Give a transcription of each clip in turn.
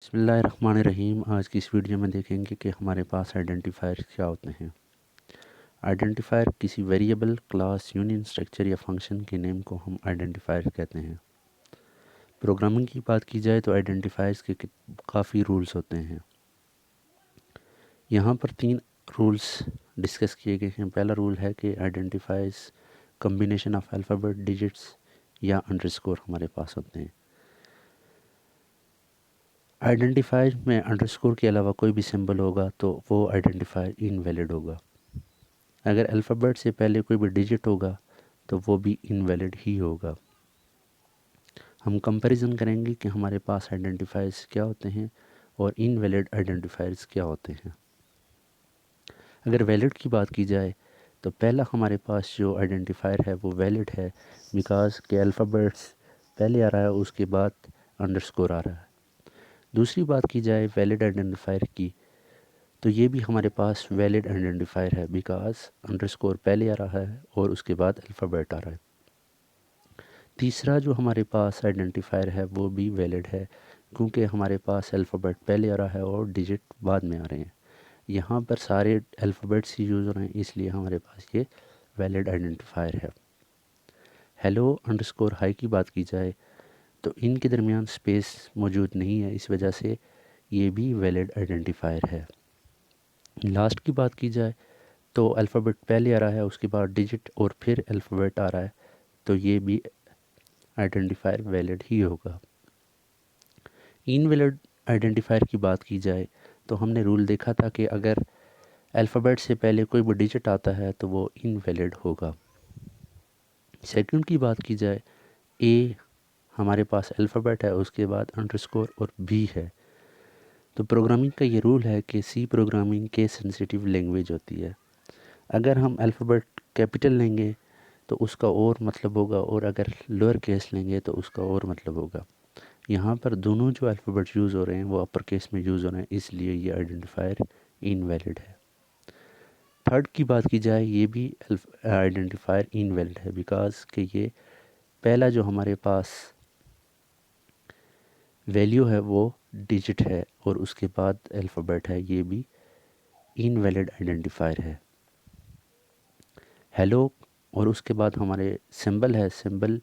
बिस्मिल्लाहिर्रहमानिर्रहीम। आज की इस वीडियो में देखेंगे कि हमारे पास आइडेंटिफायर क्या होते हैं। आइडेंटिफायर किसी वेरिएबल, क्लास, यूनियन, स्ट्रक्चर या फंक्शन के नेम को हम आइडेंटिफायर कहते हैं। प्रोग्रामिंग की बात की जाए तो आइडेंटिफायर्स के काफ़ी रूल्स होते हैं। यहाँ पर 3 रूल्स डिस्कस किए गए हैं। पहला रूल है कि identifiers combination of alphabet, digits या अंडरस्कोर हमारे पास होते हैं। आइडेंटिफायर में अंडरस्कोर के अलावा कोई भी सिंबल होगा तो वो आइडेंटिफायर इनवैलिड होगा। अगर अल्फ़ाबेट से पहले कोई भी डिजिट होगा तो वो भी इनवैलिड ही होगा। हम कंपैरिजन करेंगे कि हमारे पास आइडेंटिफायर्स क्या होते हैं और इनवैलिड आइडेंटिफायर्स क्या होते हैं। अगर वैलिड की बात की जाए तो पहला हमारे पास जो आइडेंटिफायर है वो वैलिड है, बिकॉज के अल्फ़ाबेट्स पहले आ रहा है, उसके बाद अंडरस्कोर आ रहा है। दूसरी बात की जाए वैलिड आइडेंटिफायर की, तो ये भी हमारे पास वैलिड आइडेंटिफायर है, बिकॉज अंडरस्कोर पहले आ रहा है और उसके बाद अल्फ़ाबेट आ रहा है। तीसरा जो हमारे पास आइडेंटिफायर है वो भी वैलिड है, क्योंकि हमारे पास अल्फ़ाबेट पहले आ रहा है और डिजिट बाद में आ रहे हैं। यहाँ पर सारे अल्फ़ाबेट्स ही यूज़ हो रहे हैं, इसलिए हमारे पास ये वैलिड आइडेंटिफायर है। हेलो अंडरस्कोर हाई की बात की जाए तो इनके दरमियान स्पेस मौजूद नहीं है, इस वजह से ये भी वैलिड आइडेंटिफायर है। लास्ट की बात की जाए तो अल्फ़ाबेट पहले आ रहा है, उसके बाद डिजिट और फिर अल्फ़ाबेट आ रहा है, तो ये भी आइडेंटिफायर वैलिड ही होगा। इनवैलिड आइडेंटिफायर की बात की जाए तो हमने रूल देखा था कि अगर अल्फ़ाबेट से पहले कोई भी डिजिट आता है तो वो इनवैलिड होगा। सेकंड की बात की जाए, ए हमारे पास अल्फ़ाबेट है, उसके बाद अंडरस्कोर और बी है। तो प्रोग्रामिंग का ये रूल है कि C programming case sensitive language होती है। अगर हम अल्फ़ाबेट कैपिटल लेंगे तो उसका और मतलब होगा, और अगर लोअर केस लेंगे तो उसका और मतलब होगा। यहाँ पर दोनों जो अल्फ़ाबेट यूज़ हो रहे हैं वो अपर केस में यूज़ हो रहे हैं, इसलिए ये आइडेंटिफायर इनवैलिड है। थर्ड की बात की जाए, ये भी आइडेंटिफायर इनवैलिड है, बिकॉज कि ये पहला जो हमारे पास वैल्यू है वो डिजिट है और उसके बाद अल्फ़ाबेट है, ये भी इनवैलिड आइडेंटिफायर है। हेलो और उसके बाद हमारे सिंबल है, सिंबल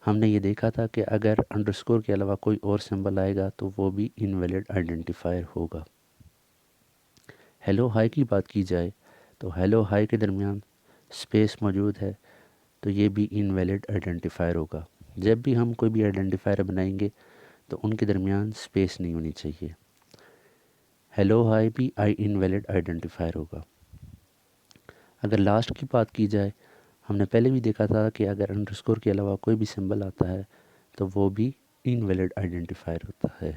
हमने ये देखा था कि अगर अंडरस्कोर के अलावा कोई और सिंबल आएगा तो वो भी इनवैलिड आइडेंटिफायर होगा। हेलो हाई की बात की जाए तो हेलो हाई के दरमियान स्पेस मौजूद है, तो ये भी इनवैलिड आइडेंटिफायर होगा। जब भी हम कोई भी आइडेंटिफायर बनाएंगे तो उनके दरमियान स्पेस नहीं होनी चाहिए। हेलो हाई भी इनवैलिड आइडेंटिफायर होगा। अगर लास्ट की बात की जाए, हमने पहले भी देखा था कि अगर अंडरस्कोर के अलावा कोई भी सिंबल आता है तो वो भी इनवैलिड आइडेंटिफायर होता है।